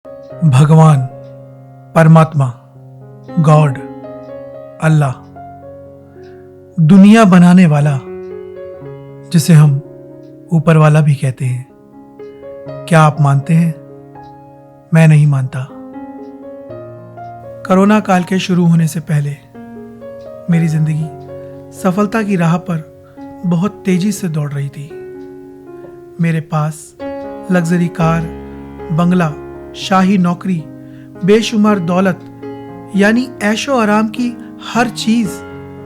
भगवान, परमात्मा, गॉड, अल्लाह, दुनिया बनाने वाला, जिसे हम ऊपर वाला भी कहते हैं। क्या आप मानते हैं? मैं नहीं मानता। कोरोना काल के शुरू होने से पहले मेरी जिंदगी सफलता की राह पर बहुत तेजी से दौड़ रही थी। मेरे पास लग्जरी कार, बंगला, शाही नौकरी, बेशुमार दौलत, यानी ऐशो आराम की हर चीज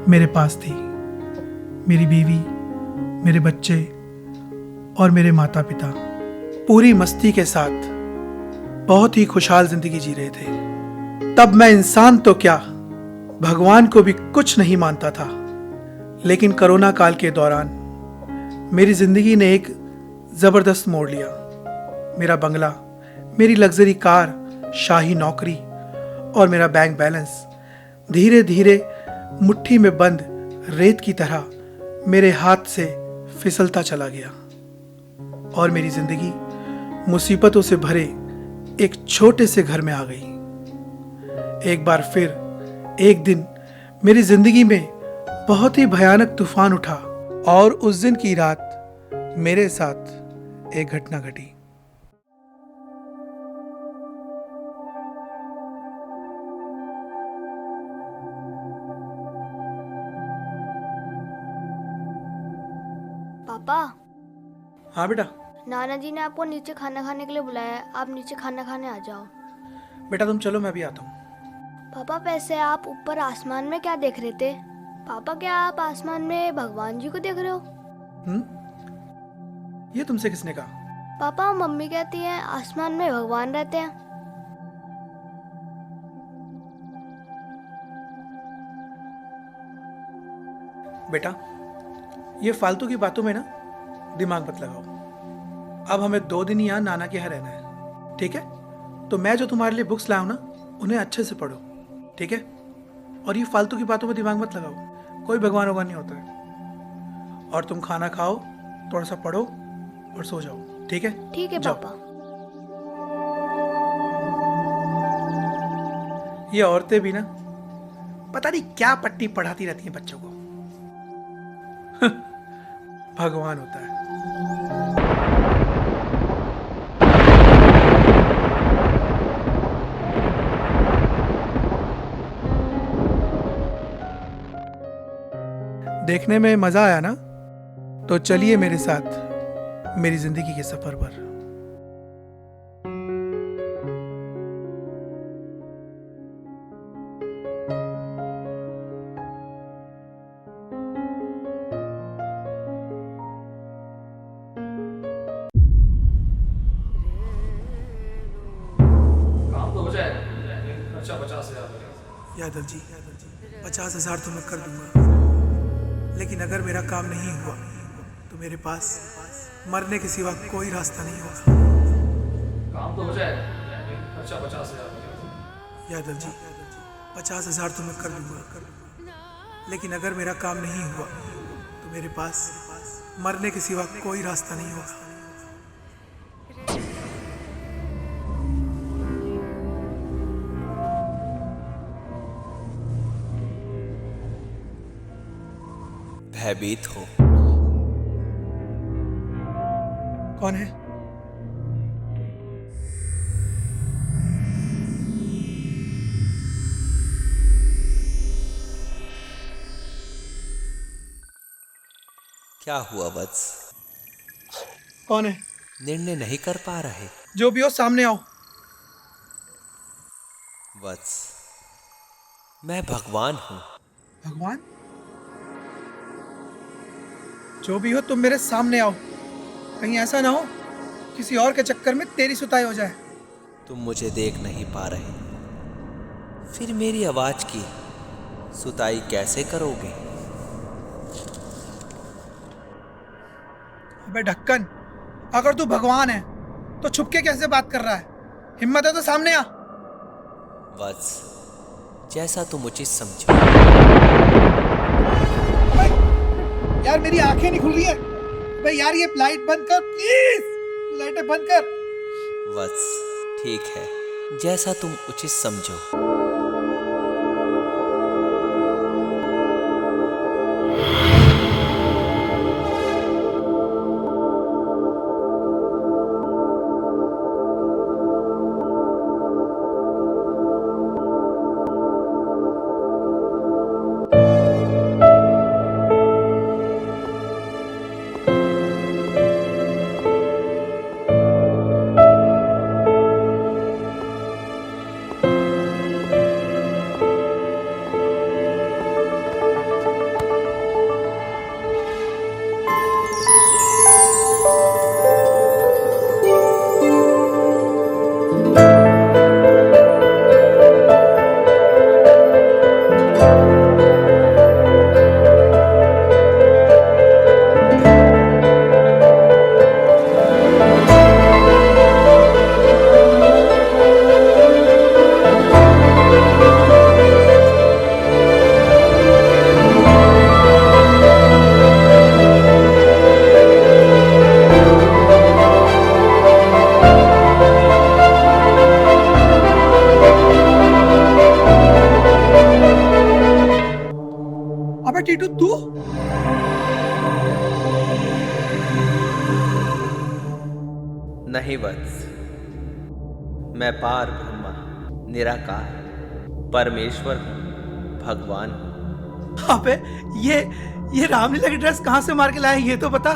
मेरे पास थी। मेरी बीवी, मेरे बच्चे और मेरे माता पिता पूरी मस्ती के साथ बहुत ही खुशहाल जिंदगी जी रहे थे। तब मैं इंसान तो क्या, भगवान को भी कुछ नहीं मानता था। लेकिन कोरोना काल के दौरान मेरी जिंदगी ने एक जबरदस्त मोड़ लिया। मेरा बंगला, मेरी लग्जरी कार, शाही नौकरी और मेरा बैंक बैलेंस धीरे धीरे मुट्ठी में बंद रेत की तरह मेरे हाथ से फिसलता चला गया और मेरी जिंदगी मुसीबतों से भरे एक छोटे से घर में आ गई। एक बार फिर एक दिन मेरी जिंदगी में बहुत ही भयानक तूफान उठा और उस दिन की रात मेरे साथ एक घटना घटी। पापा, हाँ बेटा। नाना जी ने आपको नीचे खाना खाने के लिए बुलाया है। आप नीचे खाना खाने आ जाओ। बेटा तुम चलो, मैं भी आता हूँ। पापा, वैसे आप ऊपर आसमान में क्या देख रहे थे? पापा, क्या आप आसमान में भगवान जी को देख रहे हो? ये तुमसे किसने कहा? पापा, मम्मी कहती है आसमान में भगवान रहते हैं। बेटा ये फालतू की बातों में ना दिमाग मत लगाओ। अब हमें 2 दिन यहाँ नाना के यहाँ रहना है, ठीक है? तो मैं जो तुम्हारे लिए बुक्स लाया हूँ ना, उन्हें अच्छे से पढ़ो, ठीक है? और ये फालतू की बातों में दिमाग मत लगाओ। कोई भगवान वगवान नहीं होता है। और तुम खाना खाओ, थोड़ा सा पढ़ो और सो जाओ, ठीक है? ठीक है जाओ। पापा। ये औरतें भी ना पता नहीं क्या पट्टी पढ़ाती रहती हैं बच्चों को। भगवान होता है। देखने में मजा आया ना? तो चलिए मेरे साथ मेरी जिंदगी के सफर पर। काम तो हो जाए, खर्चा 50,000। यादव जी 50,000 तो मैं कर दूंगा, लेकिन अगर मेरा काम नहीं हुआ तो मेरे पास मरने के सिवा कोई रास्ता नहीं होगा। काम तो हो जाए, खर्चा 50,000। यादव जी 50,000 तो मैं कर दूंगा, लेकिन अगर मेरा काम नहीं हुआ तो मेरे पास मरने के सिवा कोई रास्ता नहीं होगा। भयभीत हो। कौन है? क्या हुआ वत्स? कौन है? निर्णय नहीं कर पा रहे? जो भी हो सामने आओ। वत्स, मैं भगवान हूँ। भगवान? जो भी हो तुम मेरे सामने आओ। कहीं ऐसा ना हो किसी और के चक्कर में तेरी सुताई हो जाए। तुम मुझे देख नहीं पा रहे, फिर मेरी आवाज की सुताई कैसे करोगे? अबे ढक्कन, अगर तू भगवान है तो छुपके कैसे बात कर रहा है? हिम्मत है तो सामने आ। वत्स, जैसा तुम उचित समझो। यार मेरी आंखें नहीं खुल रही है। भाई यार ये लाइट बंद कर प्लीज, लाइटें बंद कर। वत्स, ठीक है, जैसा तुम उचित समझो। अबे टीटू तू? नहीं वत्स, मैं पार ब्रह्मा, निराकार, परमेश्वर हूँ, भगवान हूँ। अबे ये रामलीला की ड्रेस कहाँ से मार के लाया ये तो बता।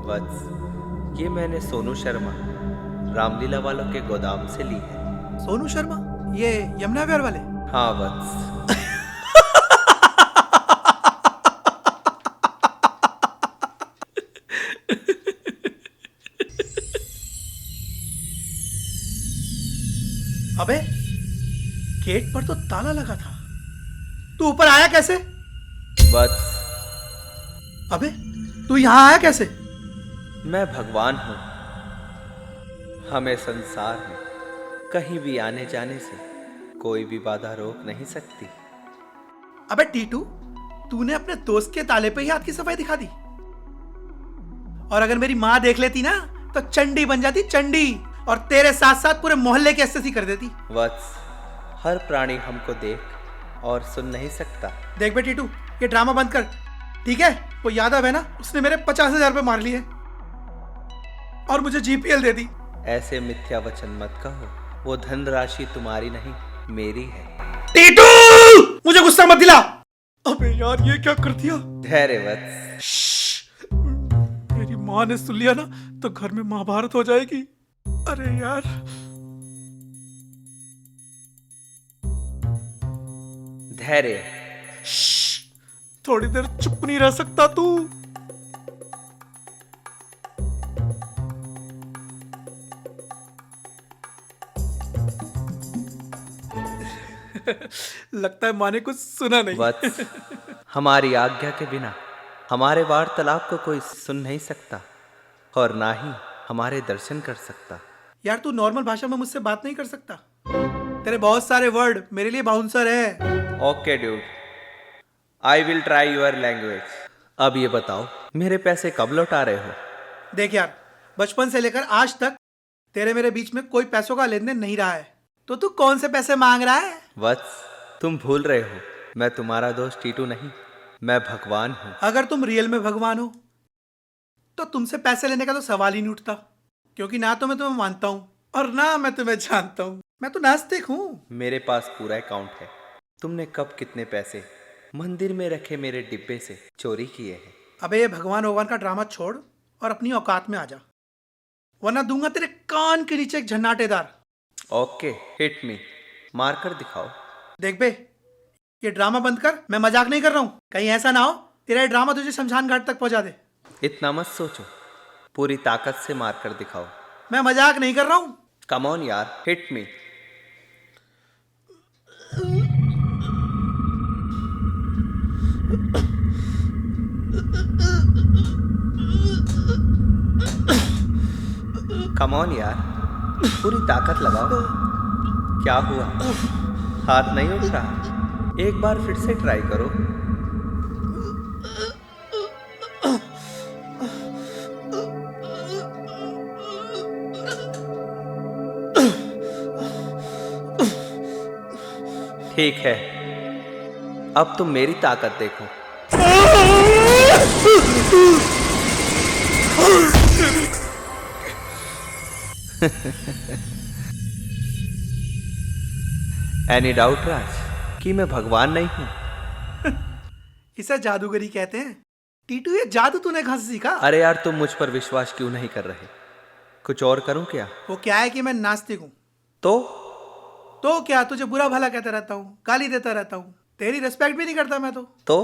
वत्स, ये मैंने सोनू शर्मा रामलीला वालों के गोदाम से ली है। सोनू शर्मा, ये यमुना विहार वाले? हाँ वत्स। अबे गेट पर तो ताला लगा था, तू ऊपर आया कैसे? वत्स, अबे तू यहाँ आया कैसे? मैं भगवान हूँ। हमें संसार में कहीं भी आने जाने से कोई भी बाधा रोक नहीं सकती। अबे टीटू, तूने अपने दोस्त के ताले पे ही हाथ की सफाई दिखा दी, और अगर मेरी माँ देख लेती ना तो चंडी बन जाती, चंडी, और तेरे साथ साथ पूरे मोहल्ले की एसएससी कर देती। वत्स, हर प्राणी हमको देख और सुन नहीं सकता। देख बे टीटू, ये ड्रामा बंद कर, ठीक है? वो यादव है ना, उसने मेरे 50,000 रुपए मार लिए और मुझे जीपीएल दे दी। ऐसे मिथ्या वचन मत कहो, वो धनराशि तुम्हारी नहीं मेरी है। टीटू, मुझे गुस्सा मत दिला। अबे यार ये क्या कर दिया? धैर्य वत्स। श्श्श, मेरी माँ ने सुन लिया ना तो घर में महाभारत हो जाएगी। अरे यार, धैर्य। थोड़ी देर चुप नहीं रह सकता तू? लगता है माँ ने कुछ सुना नहीं। वत्स, हमारी आज्ञा के बिना हमारे वार्तालाप को कोई सुन नहीं सकता और ना ही हमारे दर्शन कर सकता। यार तू नॉर्मल भाषा में मुझसे बात नहीं कर सकता? तेरे बहुत सारे वर्ड मेरे लिए बाउंसर है। Okay dude, I will try your language. अब ये बताओ, मेरे पैसे कब लौटा रहे हो? देख यार, बचपन से लेकर आज तक तेरे मेरे बीच में कोई पैसों का लेन देन नहीं रहा है, तो तू कौन से पैसे मांग रहा है? वत्स, तुम भूल रहे हो, मैं तुम्हारा दोस्त टीटू नहीं, मैं भगवान हूँ। अगर तुम रियल में भगवान हो तो तुमसे पैसे लेने का तो सवाल ही नहीं उठता, क्योंकि ना तो मैं तुम्हें मानता हूँ और ना मैं तुम्हें जानता हूँ। मैं तो नास्तिक हूँ। मेरे पास पूरा अकाउंट है। तुमने कब कितने पैसे मंदिर में रखे मेरे डिब्बे से चोरी किए हैं? अबे ये भगवान का ड्रामा छोड़ और अपनी औकात में आ जा, वरना दूंगा तेरे कान के नीचे एक झन्नाटेदार। ओके, हिट मी, मारकर दिखाओ। देख बे, ये ड्रामा बंद कर, मैं मजाक नहीं कर रहा हूँ। कहीं ऐसा ना हो तेरा ये ड्रामा तुझे शमशान घाट तक पहुंचा दे। इतना मत सोचो, पूरी ताकत से मारकर दिखाओ। मैं मजाक नहीं कर रहा हूँ। कम ऑन यार, हिट मी। कम ऑन यार, पूरी ताकत लगाओ। क्या हुआ, हाथ नहीं उठ रहा? एक बार फिर से ट्राई करो। ठीक है, अब तुम मेरी ताकत देखो। एनी डाउट राज कि मैं भगवान नहीं हूं? इसे जादूगरी कहते हैं। टीटू, ये जादू तूने कहां से सीखा? अरे यार, तुम मुझ पर विश्वास क्यों नहीं कर रहे? कुछ और करूं क्या? वो क्या है कि मैं नास्तिक हूँ। तो क्या, तुझे बुरा भला कहता रहता हूँ, गाली देता रहता हूँ, तेरी रिस्पेक्ट भी नहीं करता मैं तो।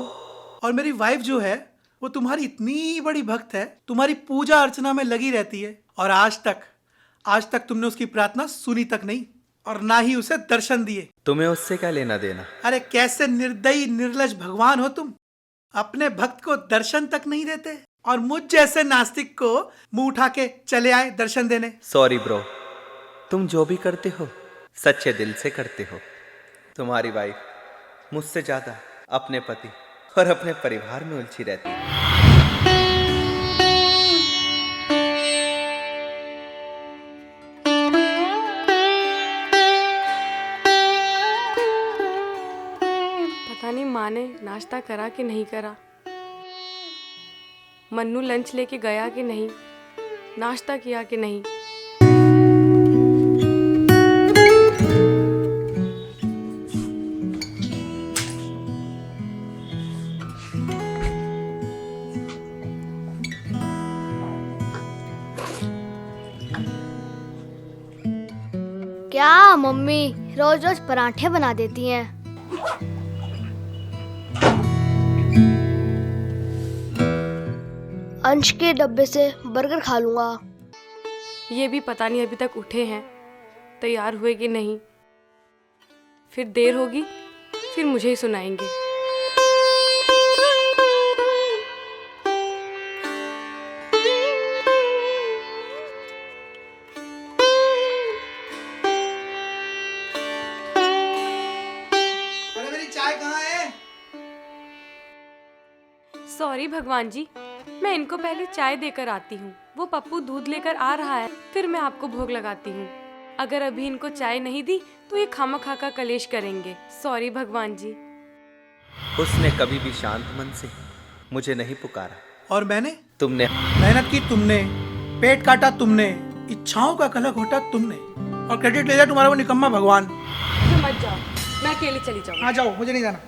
और मेरी वाइफ जो है वो तुम्हारी इतनी बड़ी भक्त है, तुम्हारी पूजा अर्चना में लगी रहती है, और आज तक तुमने उसकी प्रार्थना सुनी तक नहीं, और ना ही उसे दर्शन दिए। तुम्हें उससे क्या लेना देना? अरे कैसे निर्दयी निर्लज भगवान हो तुम, अपने भक्त को दर्शन तक नहीं देते, और मुझ जैसे नास्तिक को मुंह उठा के चले आए दर्शन देने। सॉरी ब्रो, तुम जो भी करते हो सच्चे दिल से करते हो। तुम्हारी वाइफ मुझसे ज्यादा अपने पति और अपने परिवार में उलझी रहती है। पता नहीं माँ ने नाश्ता करा कि नहीं करा, मन्नू लंच लेके गया कि नहीं, नाश्ता किया कि नहीं। क्या मम्मी रोज रोज पराठे बना देती हैं। अंश के डब्बे से बर्गर खा लूंगा। ये भी पता नहीं अभी तक उठे हैं, तैयार हुए कि नहीं। फिर देर होगी, फिर मुझे ही सुनाएंगे। अरे मेरी चाय कहाँ है? सॉरी भगवान जी, मैं इनको पहले चाय देकर आती हूँ। वो पप्पू दूध लेकर आ रहा है, फिर मैं आपको भोग लगाती हूँ। अगर अभी इनको चाय नहीं दी तो ये खामखा का कलेश करेंगे। सॉरी भगवान जी। उसने कभी भी शांत मन से मुझे नहीं पुकारा। और मैंने? तुमने मेहनत की तुमने, पेट काटा तुमने, इच्छाओं का कलह घोटा तुमने, और क्रेडिट ले जाए तुम्हारा वो निकम्मा भगवान। तो मत जाओ, मैं अकेले चली जाऊँ। हाँ जाओ, मुझे नहीं जाना।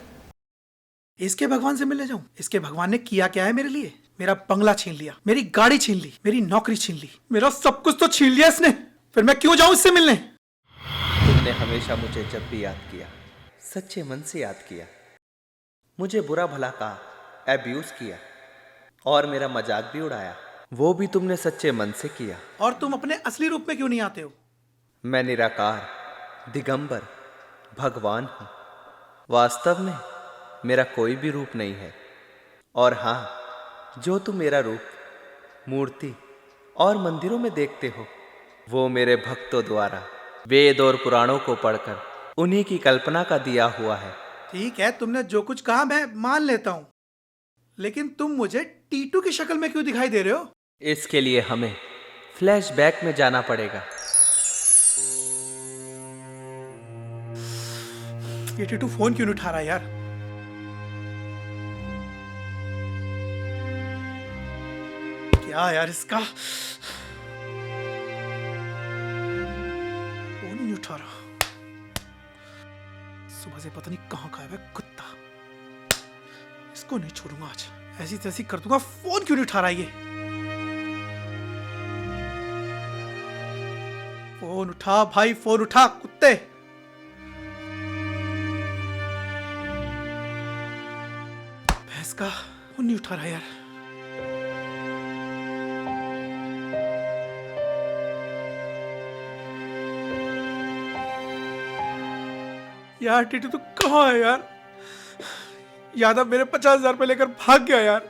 इसके भगवान से मिलने जाऊं? इसके भगवान ने किया क्या है मेरे लिए? मेरा बंगला छीन लिया, मेरी गाड़ी छीन ली, मेरी नौकरी छीन ली, मेरा सब कुछ तो छीन लिया इसने। फिर मैं क्यों जाऊं इससे मिलने? तुमने हमेशा मुझे जब भी याद किया सच्चे मन से याद किया। मुझे बुरा भला कहा, एब्यूज किया और मेरा मजाक भी उड़ाया, वो भी तुमने सच्चे मन से किया। और तुम अपने असली रूप में क्यों नहीं आते हो? मैं निराकार, दिगंबर, भगवान हूं। वास्तव में मेरा कोई भी रूप नहीं है। और हाँ, जो तुम मेरा रूप मूर्ति और मंदिरों में देखते हो, वो मेरे भक्तों द्वारा वेद और पुराणों को पढ़कर उन्हीं की कल्पना का दिया हुआ है। ठीक है, तुमने जो कुछ कहा मैं मान लेता हूं, लेकिन तुम मुझे टीटू की शक्ल में क्यों दिखाई दे रहे हो? इसके लिए हमें फ्लैशबैक में जाना पड़ेगा। ये टीटू फोन क्यों नहीं उठा रहा यार? क्या यार इसका फोन ही नहीं उठा रहा। सुबह से पता नहीं कहां गायब है कुत्ता। इसको नहीं छोड़ूंगा आज, ऐसी तैसी कर दूंगा। फोन क्यों नहीं उठा रहा ये? फोन उठा भाई, फोन उठा कुत्ते। भैंस का फोन नहीं उठा रहा यार। यार टीटू तू कहाँ है यार? यादव मेरे 50,000 रुपए लेकर भाग गया यार।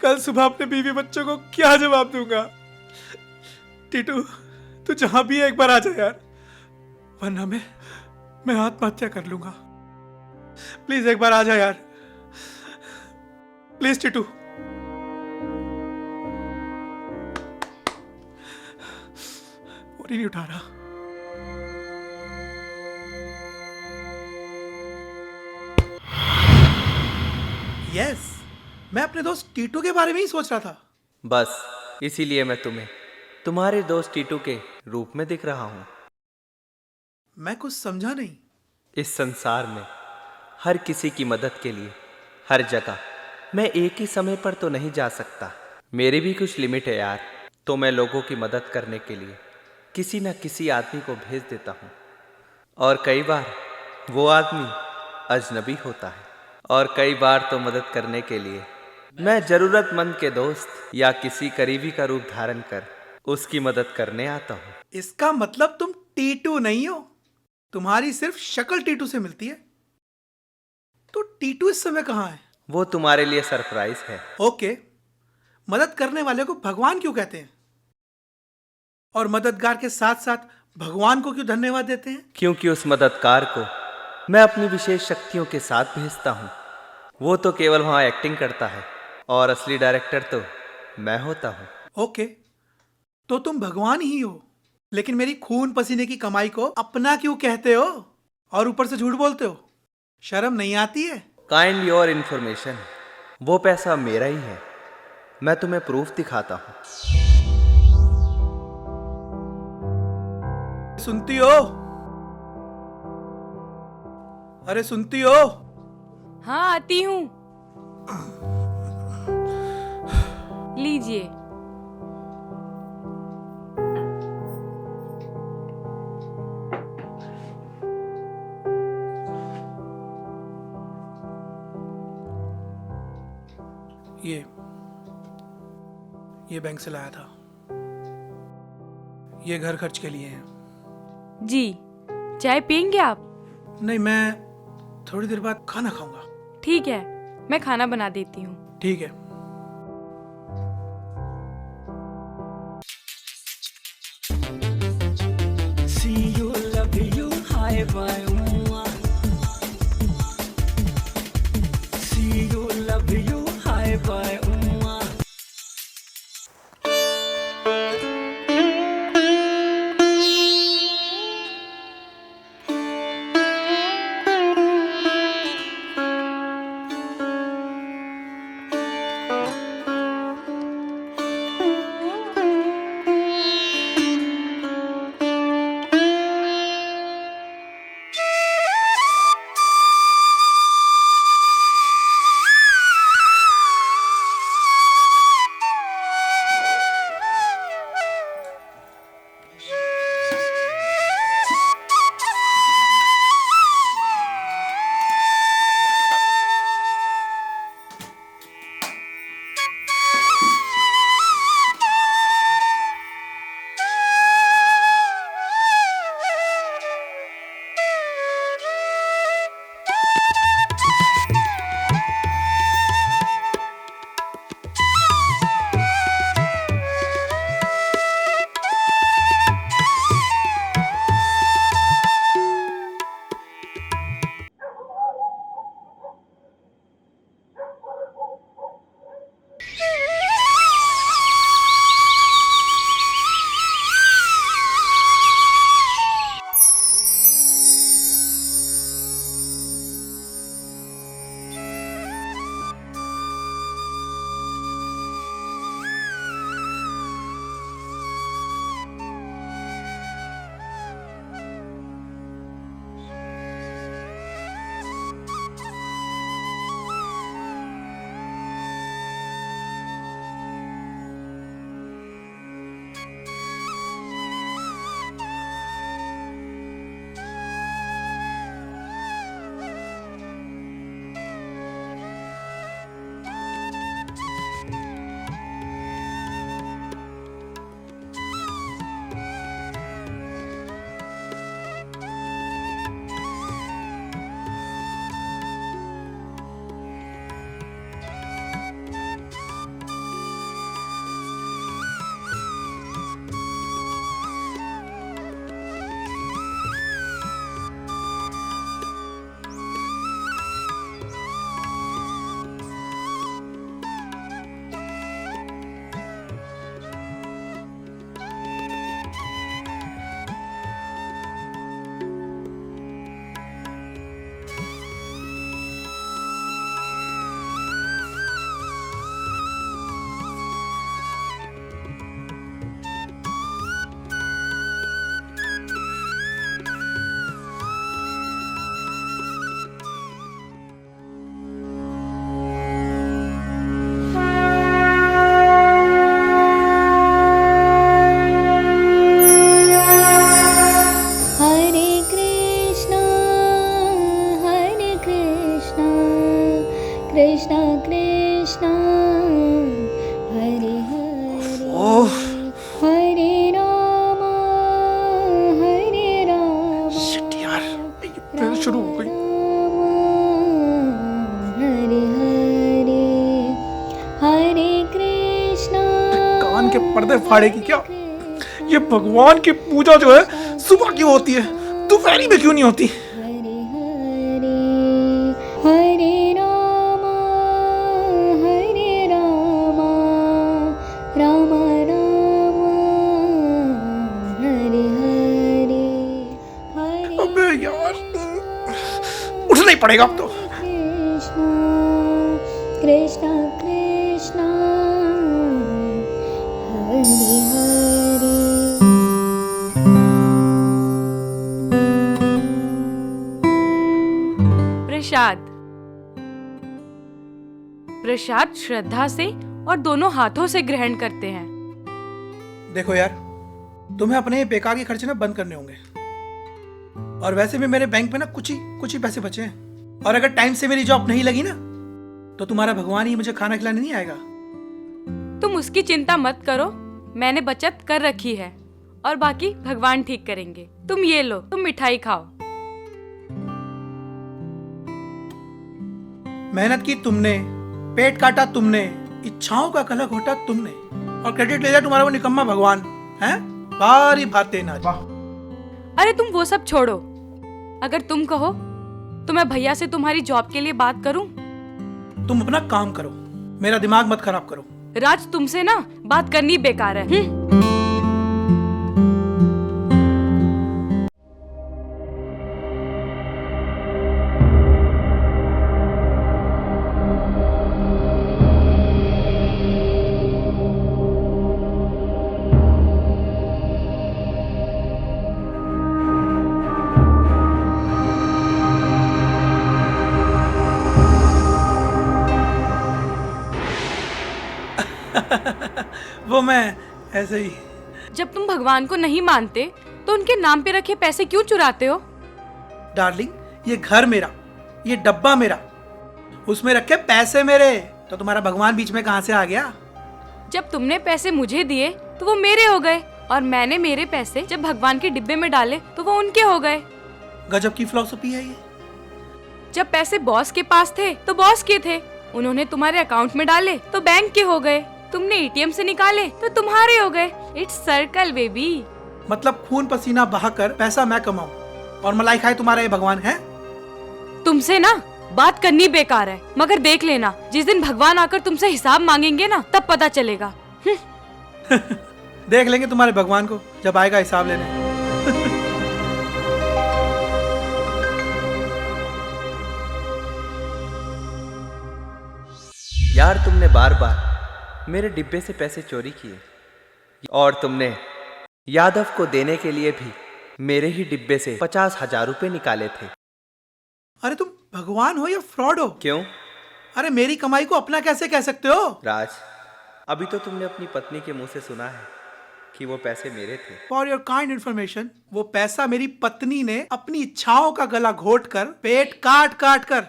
कल सुबह अपने बीवी बच्चों को क्या जवाब दूंगा? टीटू तू जहां भी है एक बार आ जा यार, वरना मैं आत्महत्या कर लूंगा। प्लीज एक बार आ जा यार, प्लीज टीटू। फोन ही नहीं उठा रहा। यस, मैं अपने दोस्त टीटू के बारे में ही सोच रहा था। बस इसीलिए मैं तुम्हें तुम्हारे दोस्त टीटू के रूप में दिख रहा हूं। मैं कुछ समझा नहीं। इस संसार में हर किसी की मदद के लिए हर जगह मैं एक ही समय पर तो नहीं जा सकता। मेरी भी कुछ लिमिट है यार। तो मैं लोगों की मदद करने के लिए किसी न किसी आदमी को भेज देता हूँ, और कई बार वो आदमी अजनबी होता है, और कई बार तो मदद करने के लिए मैं जरूरतमंद के दोस्त या किसी करीबी का रूप धारण कर उसकी मदद करने आता हूँ। इसका मतलब तुम टीटू नहीं हो, तुम्हारी सिर्फ शक्ल टीटू से मिलती है। तो टीटू इस समय कहाँ है? वो तुम्हारे लिए सरप्राइज है। ओके, मदद करने वाले को भगवान क्यों कहते हैं? और मददगार के साथ साथ भगवान को क्यों धन्यवाद देते हैं? क्योंकि उस मददगार को मैं अपनी विशेष शक्तियों के साथ भेजता हूँ। वो तो केवल वहां एक्टिंग करता है, और असली डायरेक्टर तो मैं होता हूँ। ओके, तो तुम भगवान ही हो, लेकिन मेरी खून पसीने की कमाई को अपना क्यों कहते हो और ऊपर से झूठ बोलते हो? शर्म नहीं आती है? काइंड योर इन्फॉर्मेशन, वो पैसा मेरा ही है। मैं तुम्हें प्रूफ दिखाता हूँ। सुनती हो? अरे सुनती हो? हाँ, आती हूँ। लीजिए। ये बैंक से लाया था। ये घर खर्च के लिए है। जी, चाय पियेंगे आप? नहीं, मैं थोड़ी देर बाद खाना खाऊंगा। ठीक है, मैं खाना बना देती हूँ। ठीक है। See you, love you, hi bye. See you, love you, hi bye. दे फाड़ेगी क्या? ये भगवान की पूजा जो है सुबह क्यों होती है, दोपहरी में क्यों नहीं होती? हरे रामा राम राम हरे हरे हरे अबे यार, उठना ही पड़ेगा अब तो। कृष्णा कृष्णा कृष्णा हरे हरे। प्रसाद। प्रसाद श्रद्धा से और दोनों हाथों से ग्रहण करते हैं। देखो यार, तुम्हें अपने बेकार के खर्चे ना बंद करने होंगे। और वैसे भी मेरे बैंक में ना कुछ ही पैसे बचे हैं। और अगर टाइम से मेरी जॉब नहीं लगी ना, तो तुम्हारा भगवान ही मुझे खाना खिलाने नहीं आएगा। तुम उसकी चिंता मत करो, मैंने बचत कर रखी है और बाकी भगवान ठीक करेंगे। तुम ये लो, तुम मिठाई खाओ। मेहनत की तुमने, पेट काटा तुमने, इच्छाओं का कलह घोटा तुमने, और क्रेडिट ले जाए तुम्हारा वो निकम्मा भगवान है। बारी बातें ना। अरे तुम वो सब छोड़ो। अगर तुम कहो तो मैं भैया से तुम्हारी जॉब के लिए बात करूं। तुम अपना काम करो, मेरा दिमाग मत खराब करो। राज, तुमसे ना बात करनी बेकार है। वो मैं ऐसे ही। जब तुम भगवान को नहीं मानते तो उनके नाम पे रखे पैसे क्यों चुराते हो? डार्लिंग, ये घर मेरा, ये डब्बा मेरा, उसमें रखे पैसे मेरे, तो तुम्हारा भगवान बीच में कहां से आ गया? जब तुमने पैसे मुझे दिए तो वो मेरे हो गए, और मैंने मेरे पैसे जब भगवान के डिब्बे में डाले तो वो उनके हो गए। गजब की फिलॉसफी है ये। जब पैसे बॉस के पास थे तो बॉस के थे, उन्होंने तुम्हारे अकाउंट में डाले तो बैंक के हो गए, तुमने एटीएम से निकाले तो तुम्हारे हो गए। It's circle baby. मतलब खून पसीना बहाकर पैसा मैं कमाऊं और मलाई खाए तुम्हारा ये भगवान है? तुमसे ना बात करनी बेकार है, मगर देख लेना जिस दिन भगवान आकर तुमसे हिसाब मांगेंगे ना, तब पता चलेगा। देख लेंगे तुम्हारे भगवान को जब आएगा हिसाब लेने। यार, तुमने बार बार मेरे डिब्बे से पैसे चोरी किए, और तुमने यादव को देने के लिए भी मेरे ही डिब्बे से 50,000 रुपए निकाले थे। अरे तुम भगवान हो या फ्रॉड हो? क्यों? अरे मेरी कमाई को अपना कैसे कह सकते हो? राज, अभी तो तुमने अपनी पत्नी के मुंह से सुना है कि वो पैसे मेरे थे। फॉर योर काइंड इन्फॉर्मेशन, वो पैसा मेरी पत्नी ने अपनी इच्छाओं का गला घोट कर, पेट काट काट कर,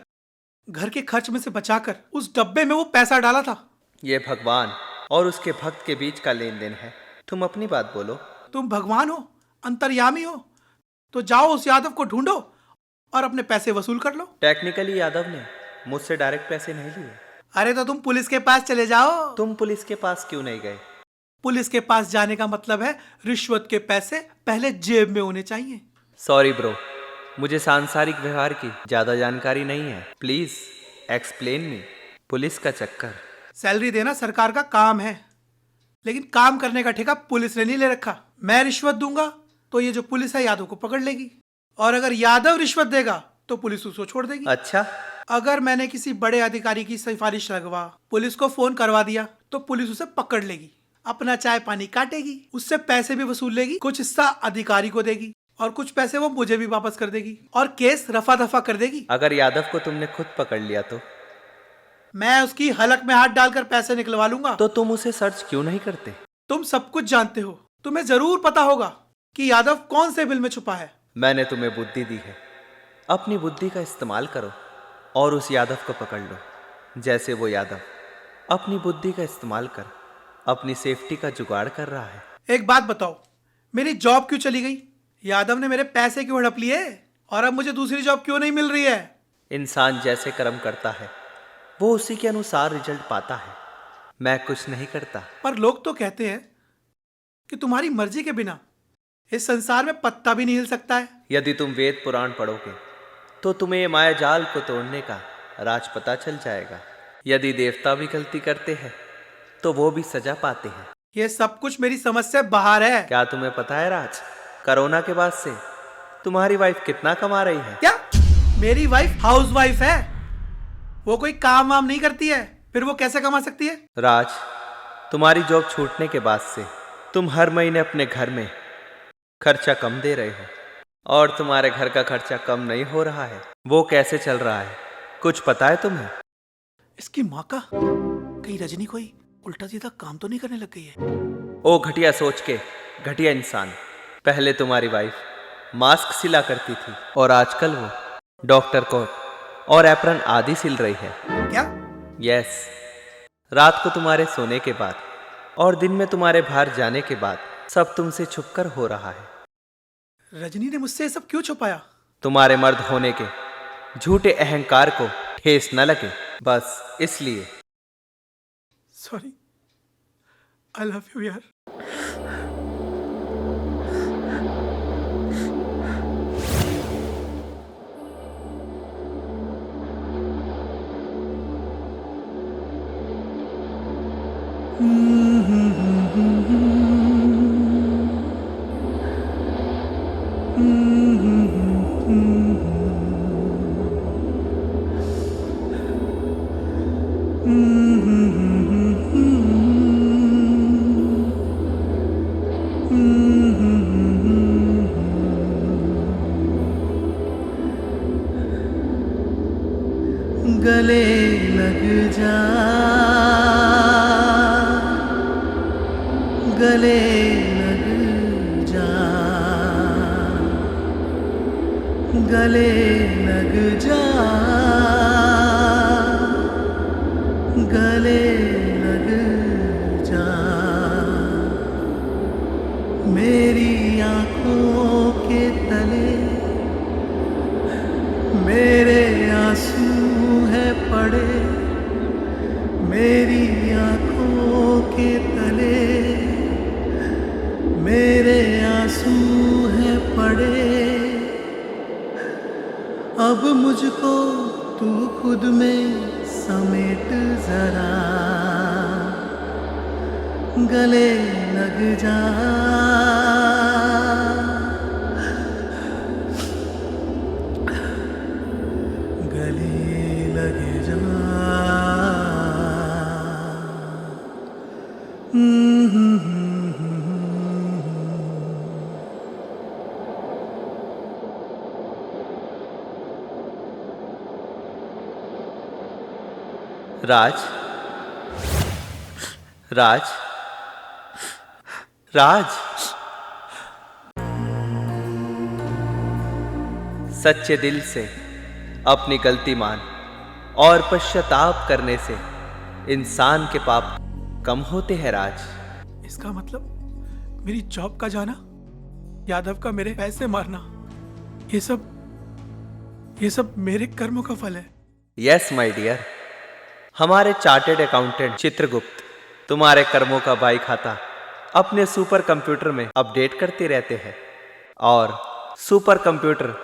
घर के खर्च में से बचाकर उस डब्बे में वो पैसा डाला था। ये भगवान और उसके भक्त के बीच का लेन देन है। तुम अपनी बात बोलो। तुम भगवान हो, अंतर्यामी हो, तो जाओ उस यादव को ढूंढो और अपने पैसे वसूल कर लो। टेक्निकली यादव ने मुझसे डायरेक्ट पैसे नहीं लिए। अरे तो तुम पुलिस के पास चले जाओ। तुम पुलिस के पास क्यों नहीं गए? पुलिस के पास जाने का मतलब है रिश्वत के पैसे पहले जेब में होने चाहिए। सॉरी ब्रो, मुझे सांसारिक व्यवहार की ज्यादा जानकारी नहीं है। Please explain me. पुलिस का चक्कर। सैलरी देना सरकार का काम है, लेकिन काम करने का ठेका पुलिस ने नहीं ले रखा। मैं रिश्वत दूंगा तो ये जो पुलिस है यादव को पकड़ लेगी, और अगर यादव रिश्वत देगा तो पुलिस उसको छोड़ देगी। अच्छा, अगर मैंने किसी बड़े अधिकारी की सिफारिश लगवा, पुलिस को फोन करवा दिया, तो पुलिस उसे पकड़ लेगी, अपना चाय पानी काटेगी, उससे पैसे भी वसूल लेगी, कुछ हिस्सा अधिकारी को देगी और कुछ पैसे वो मुझे भी वापस कर देगी, और केस रफा दफा कर देगी। अगर यादव को तुमने खुद पकड़ लिया तो? मैं उसकी हलक में हाथ डालकर पैसे निकलवा लूंगा। तो तुम उसे सर्च क्यों नहीं करते? तुम सब कुछ जानते हो, तुम्हें जरूर पता होगा कि यादव कौन से बिल में छुपा है। मैंने तुम्हें बुद्धि दी है, अपनी बुद्धि का इस्तेमाल करो और उस यादव को पकड़ लो, जैसे वो यादव अपनी बुद्धि का इस्तेमाल कर अपनी सेफ्टी का जुगाड़ कर रहा है। एक बात बताओ, मेरी जॉब क्यों चली गई? यादव ने मेरे पैसे क्यों हड़प लिए, और अब मुझे दूसरी जॉब क्यों नहीं मिल रही है? इंसान जैसे कर्म करता है वो उसी के अनुसार रिजल्ट पाता है। मैं कुछ नहीं करता। पर लोग तो कहते हैं कि तुम्हारी मर्जी के बिना इस संसार में पत्ता भी नहीं हिल सकता है। यदि तुम वेद पुराण पढ़ोगे तो तुम्हें ये माया जाल को तोड़ने का राज पता चल जाएगा। यदि देवता भी गलती करते हैं तो वो भी सजा पाते हैं। ये सब कुछ मेरी समझ से बाहर है। क्या तुम्हें पता है राज, कोरोना के बाद से तुम्हारी वाइफ कितना कमा रही है? क्या मेरी वाइफ हाउस वाइफ है? वो कोई काम वाम नहीं करती है, फिर वो कैसे कमा सकती है? राज, तुम्हारी जॉब छूटने के बाद से तुम हर महीने अपने घर में खर्चा कम दे रहे हो और तुम्हारे घर का खर्चा कम नहीं हो रहा है। वो कैसे चल रहा है कुछ पता है तुम्हें? इसकी माँ का, कहीं रजनी कोई उल्टा सीधा काम तो नहीं करने लग गई है? ओ घटिया सोच के घटिया इंसान, पहले तुम्हारी वाइफ मास्क सिला करती थी और आजकल वो डॉक्टर कोट और एप्रन आदि सिल रही है। क्या? यस, रात को तुम्हारे सोने के बाद और दिन में तुम्हारे बाहर जाने के बाद सब तुमसे छुपकर हो रहा है। रजनी ने मुझसे ये सब क्यों छुपाया? तुम्हारे मर्द होने के झूठे अहंकार को ठेस न लगे, बस इसलिए। सॉरी, आई लव यू यार। गले लग जा, गले लग जा, गले लग जा, गले लग जा। मेरी आंखों के तले मेरे आंसू है पड़े, मेरी आंखों के तले मेरे आंसू है पड़े। अब मुझको तू खुद में समेट जरा, गले लग जा, गले लग जा। राज, राज, राज, सच्चे दिल से अपनी गलती मान और पश्चाताप करने से इंसान के पाप कम होते हैं। राज, इसका मतलब मेरी जॉब का जाना, यादव का मेरे पैसे मारना, ये सब मेरे कर्मों का फल है। यस माय डियर, हमारे चार्टेड अकाउंटेंट चित्रगुप्त तुम्हारे कर्मों का बाई खाता अपने सुपर कंप्यूटर में अपडेट करते रहते हैं और सुपर कंप्यूटर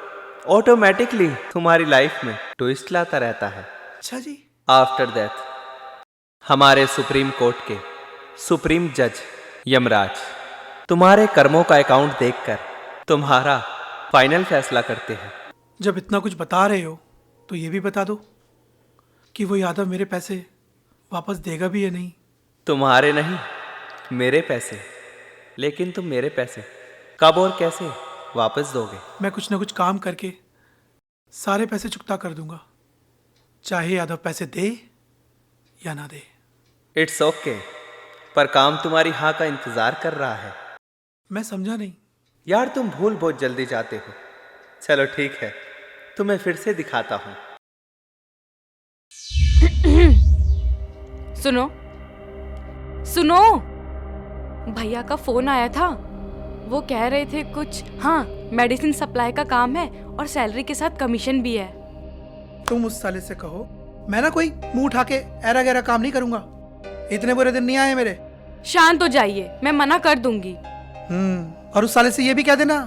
ऑटोमेटिकली तुम्हारी लाइफ में ट्विस्ट लाता रहता है। अच्छा जी। आफ्टर दैट हमारे सुप्रीम कोर्ट के सुप्रीम जज यमराज तुम्हारे कर्मों का अकाउंट देखकर तुम्हारा फाइनल फैसला करते हैं। जब इतना कुछ बता रहे हो तो ये भी बता दो कि वो यादव मेरे पैसे वापस देगा भी या नहीं। तुम्हारे नहीं, मेरे पैसे। लेकिन तुम मेरे पैसे कब और कैसे वापस दोगे? मैं कुछ ना कुछ काम करके सारे पैसे चुकता कर दूंगा, चाहे यादव पैसे दे या ना दे। इट्स ओके, पर काम तुम्हारी हाँ का इंतजार कर रहा है। मैं समझा नहीं। यार तुम भूल बहुत जल्दी जाते हो। चलो ठीक है, तुम्हें फिर से दिखाता हूँ। सुनो सुनो, भैया का फोन आया था। वो कह रहे थे कुछ, हाँ, मेडिसिन सप्लाई का काम है और सैलरी के साथ कमीशन भी है। तुम उस साले से कहो मैं ना कोई मुंह उठा के ऐरा गैरा काम नहीं करूंगा। इतने बुरे दिन नहीं आए मेरे। शांत हो जाइए, मैं मना कर दूंगी। और उस साले से ये भी कह देना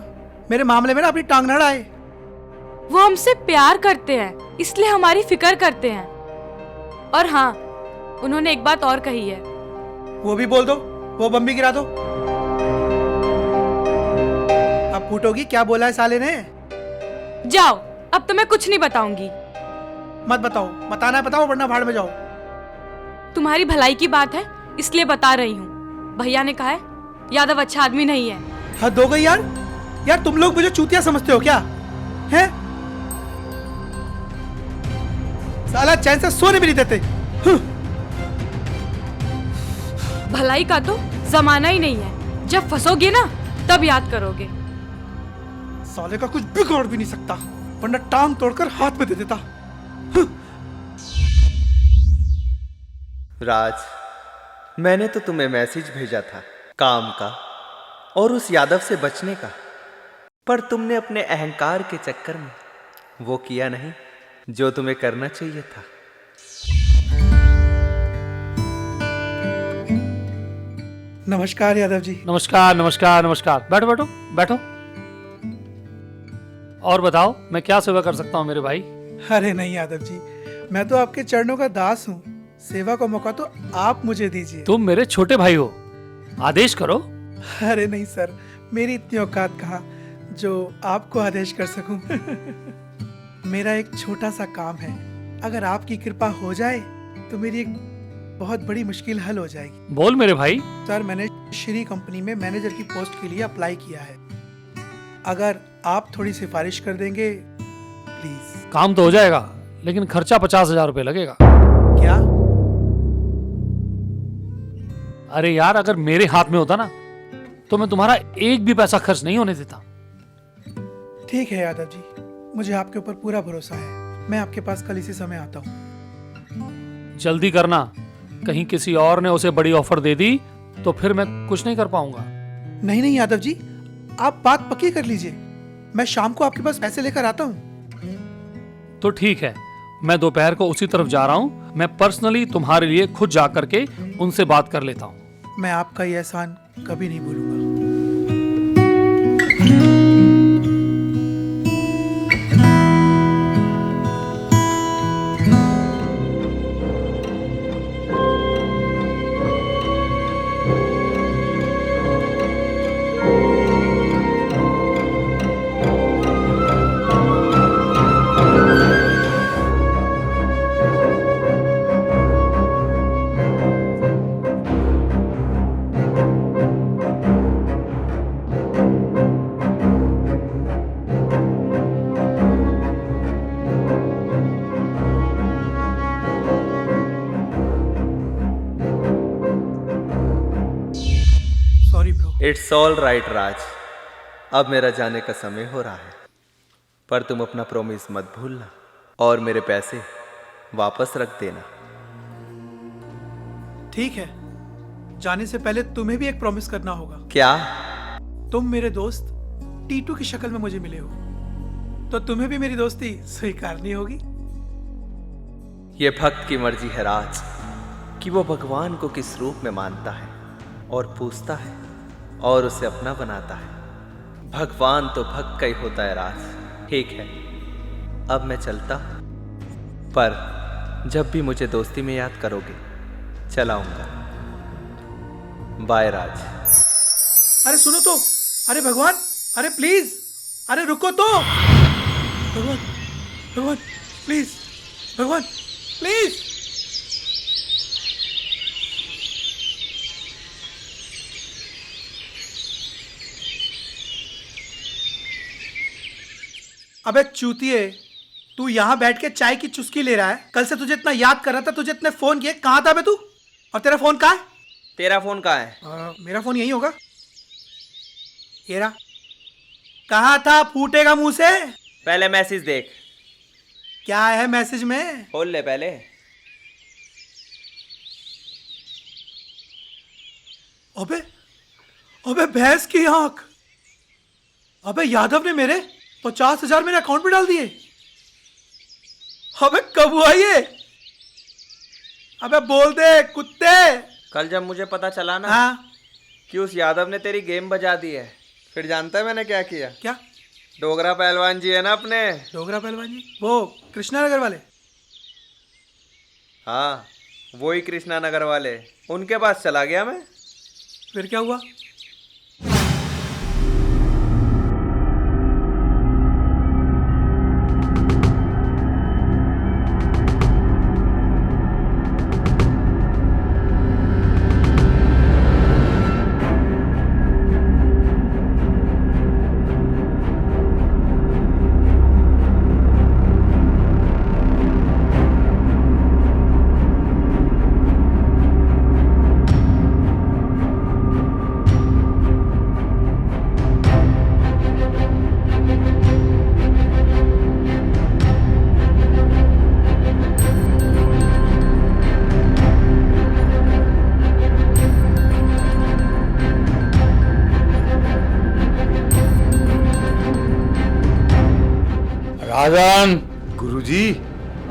मेरे मामले में ना अपनी टांग न अड़ाए। वो हमसे प्यार करते हैं, इसलिए हमारी फिक्र करते हैं। और हाँ, उन्होंने एक बात और कही है। वो भी बोल दो, वो बम भी गिरा दो। अब फूटोगी, क्या बोला है साले ने? जाओ, अब तो मैं कुछ नहीं बताऊंगी। मत बताओ, बताना है बताओ, वरना भाड़ में जाओ। तुम्हारी भलाई की बात है, इसलिए बता रही हूँ। भैया ने कहा है यादव अच्छा आदमी नहीं है। हद हो गई यार। यार तुम लोग मुझे चूतिया समझते हो क्या? हैं? साला चैन से सोने भी नहीं देते। भलाई का तो जमाना ही नहीं है, जब फंसोगे ना तब याद करोगे। साले का कुछ बिगड़ भी नहीं सकता, वरना टांग तोड़कर हाथ में दे देता। राज, मैंने तो तुम्हें मैसेज भेजा था काम का और उस यादव से बचने का, पर तुमने अपने अहंकार के चक्कर में वो किया नहीं जो तुम्हें करना चाहिए था। नमस्कार यादव जी। नमस्कार नमस्कार नमस्कार। बैठो बैठो बैठो। और बताओ, मैं क्या सेवा कर सकता हूँ मेरे भाई? अरे नहीं यादव जी, मैं तो आपके चरणों का दास हूँ। सेवा का मौका तो आप मुझे दीजिए। तुम मेरे छोटे भाई हो, आदेश करो। अरे नहीं सर, मेरी इतनी औकात कहाँ जो आपको आदेश कर सकूं। मेरा एक छोटा सा काम है, अगर आपकी कृपा हो जाए तो मेरी एक बहुत बड़ी मुश्किल हल हो जाएगी। बोल मेरे भाई। सर, मैंने श्री कंपनी में मैनेजर की पोस्ट के लिए अप्लाई किया है। अगर आप थोड़ी सिफारिश कर देंगे प्लीज। काम तो हो जाएगा, लेकिन खर्चा 50,000 रुपये लगेगा। क्या? अरे यार, अगर मेरे हाथ में होता ना तो मैं तुम्हारा एक भी पैसा खर्च नहीं होने देता। ठीक है यादव जी, मुझे आपके ऊपर पूरा भरोसा है। मैं आपके पास कल इसी समय आता हूँ। जल्दी करना, कहीं किसी और ने उसे बड़ी ऑफर दे दी तो फिर मैं कुछ नहीं कर पाऊंगा। नहीं नहीं यादव जी, आप बात पक्की कर लीजिए। मैं शाम को आपके पास पैसे लेकर आता हूँ। तो ठीक है, मैं दोपहर को उसी तरफ जा रहा हूँ। मैं पर्सनली तुम्हारे लिए खुद जा करके उनसे बात कर लेता हूँ। मैं आपका ये एहसान कभी नहीं भूलूंगा। Sorry bro. It's all right Raj, अब मेरा जाने का समय हो रहा है, पर तुम अपना प्रॉमिस मत भूलना और मेरे पैसे वापस रख देना। ठीक है, जाने से पहले तुम्हें भी एक प्रॉमिस करना होगा। क्या? तुम मेरे दोस्त टीटू की शक्ल में मुझे मिले हो, तो तुम्हें भी मेरी दोस्ती स्वीकारनी होगी। ये भक्त की मर्जी है राज कि वो भगवान को किस रूप में मानता है और पूछता है और उसे अपना बनाता है। भगवान तो भक्त का ही होता है राज। ठीक है, अब मैं चलता हूं, पर जब भी मुझे दोस्ती में याद करोगे चलाऊंगा। बाय राज। अरे सुनो तो, अरे भगवान, अरे प्लीज, अरे रुको तो। भगवान, भगवान प्लीज, भगवान प्लीज। अबे चूतिए, तू यहाँ बैठ के चाय की चुस्की ले रहा है। कल से तुझे इतना याद कर रहा था, तुझे इतने फोन किए, कहाँ था बे तू? और तेरा फोन कहाँ है? तेरा फोन कहाँ है? मेरा फोन यही होगा। ये रहा। कहाँ था? फूटेगा मुंह से। पहले मैसेज देख। क्या है मैसेज में? खोल ले पहले। अबे, अबे भैंस की आंख। अबे यादव ने मेरे 50,000 मेरे अकाउंट में डाल दिए। अबे कब हुआ ये? अबे बोल दे कुत्ते। कल जब मुझे पता चला ना हाँ, कि उस यादव ने तेरी गेम बजा दी है। फिर जानता है मैंने क्या किया? क्या? डोगरा पहलवान जी है ना अपने, डोगरा पहलवान जी, वो कृष्णानगर वाले? हाँ वही कृष्णा नगर वाले, उनके पास चला गया मैं। फिर क्या हुआ? राजन। गुरुजी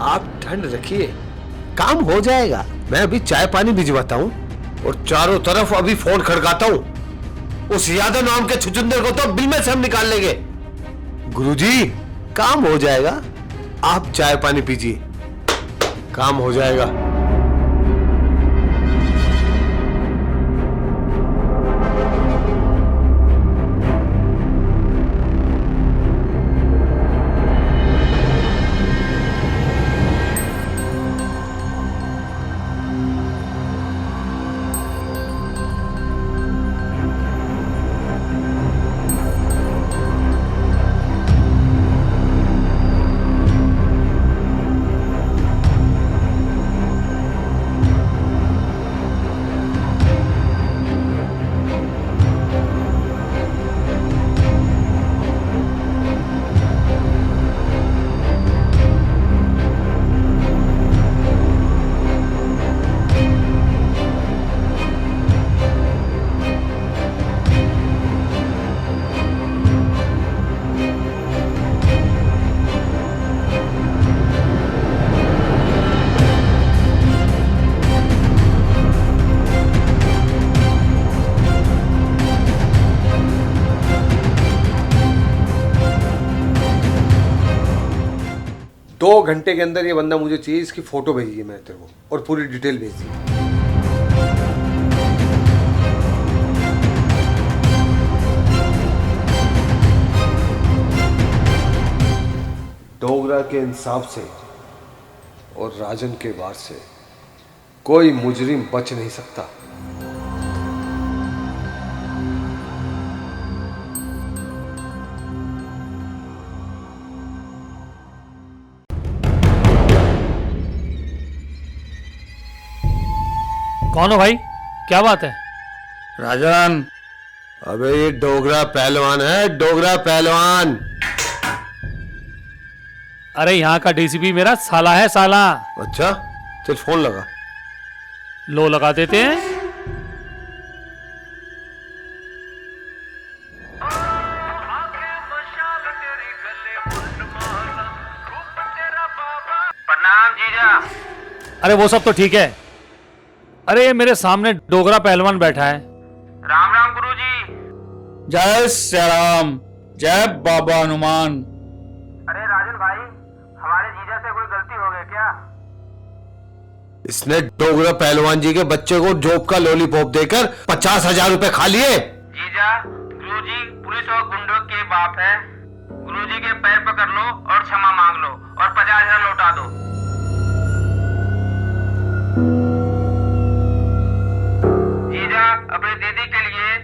आप ठंड रखिए, काम हो जाएगा। मैं अभी चाय पानी भिजवाता हूँ और चारों तरफ अभी फोन खड़काता हूँ। उस यादव नाम के छुचुंदर को तो बिल में से हम निकाल लेंगे। गुरुजी काम हो जाएगा, आप चाय पानी पीजिए, काम हो जाएगा। दो घंटे के अंदर ये बंदा मुझे चाहिए, इसकी फोटो भेजिए मैं तेरे को, और पूरी डिटेल भेज दी। डोगरा के इंसाफ से और राजन के वार से कोई मुजरिम बच नहीं सकता। कौन हो भाई, क्या बात है? राजन, अबे ये डोगरा पहलवान है, डोगरा पहलवान। अरे यहाँ का डीसीपी मेरा साला है, साला। अच्छा चल फोन लगा। लो लगा देते हैं। प्रणाम जीजा। अरे वो सब तो ठीक है, अरे ये मेरे सामने डोगरा पहलवान बैठा है। राम राम गुरुजी। जय श्री राम, जय बाबा हनुमान। अरे राजन भाई, हमारे जीजा से कोई गलती हो गई क्या? इसने डोगरा पहलवान जी के बच्चे को जोक का लॉलीपॉप देकर 50,000 रुपए खा लिए। जीजा, गुरुजी पुलिस और गुंडों के बाप है। गुरुजी के पैर पकड़ लो और क्षमा मांग लो और 50,000 लौटा दो। जीजा, अपनी दीदी के लिए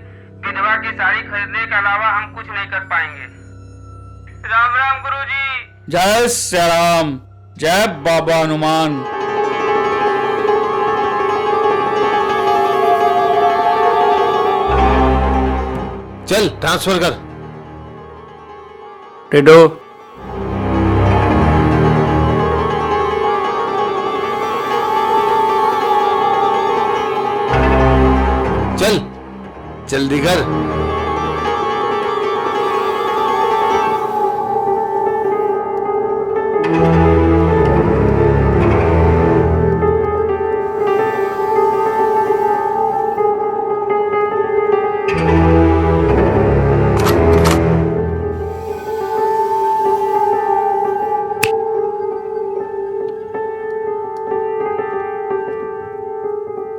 विधवा की साड़ी खरीदने के अलावा हम कुछ नहीं कर पाएंगे। राम राम गुरुजी। जय श्री राम, जय बाबा हनुमान। चल ट्रांसफर कर। टेडो, चल जल्दी कर।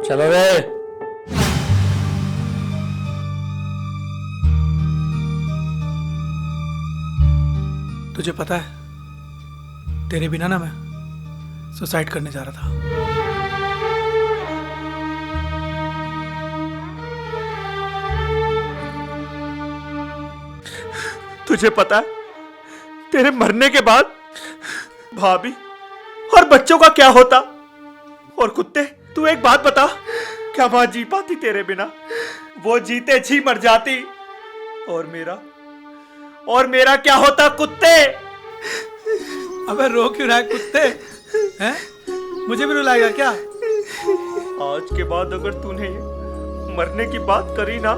चलो रे। तुझे पता है तेरे बिना ना मैं सुसाइड करने जा रहा था। तुझे पता है तेरे मरने के बाद भाभी और बच्चों का क्या होता? और कुत्ते, तू एक बात बता, क्या मां जी पाती तेरे बिना? वो जीते जी मर जाती। और मेरा क्या होता कुत्ते? अबे रो क्यों रहा है कुत्ते? हैं? मुझे भी रुलाएगा क्या? आज के बाद अगर तूने ये मरने की बात करी ना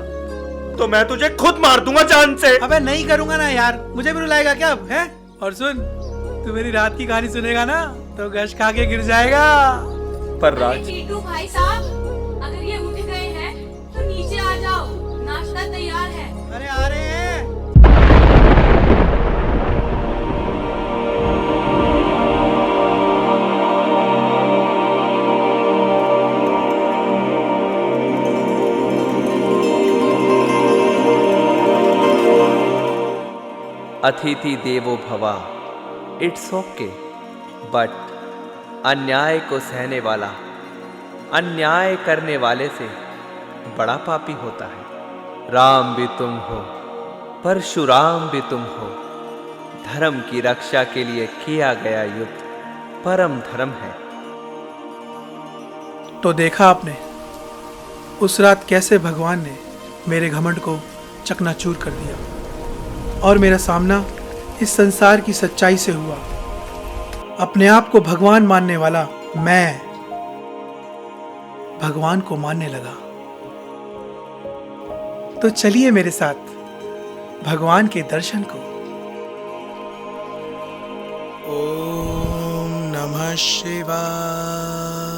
तो मैं तुझे खुद मार दूंगा जान से। अबे नहीं करूंगा ना यार, मुझे भी रुलाएगा क्या अब? हैं? और सुन, तू मेरी रात की कहानी सुनेगा ना तो गश खा के गिर जाएगा। पर राज, टीटू भाई साहब, अगर ये उठ गए हैं तो नीचे आ जाओ, नाश्ता तैयार है। अरे आ रहे हैं। अतिथि देवो भवा, इट्स ओके, बट अन्याय को सहने वाला अन्याय करने वाले से बड़ा पापी होता है। राम भी तुम हो, परशुराम भी तुम हो। धर्म की रक्षा के लिए किया गया युद्ध परम धर्म है। तो देखा आपने उस रात कैसे भगवान ने मेरे घमंड को चकनाचूर कर दिया और मेरा सामना इस संसार की सच्चाई से हुआ। अपने आप को भगवान मानने वाला मैं भगवान को मानने लगा। तो चलिए मेरे साथ भगवान के दर्शन को। ओम नमः शिवाय।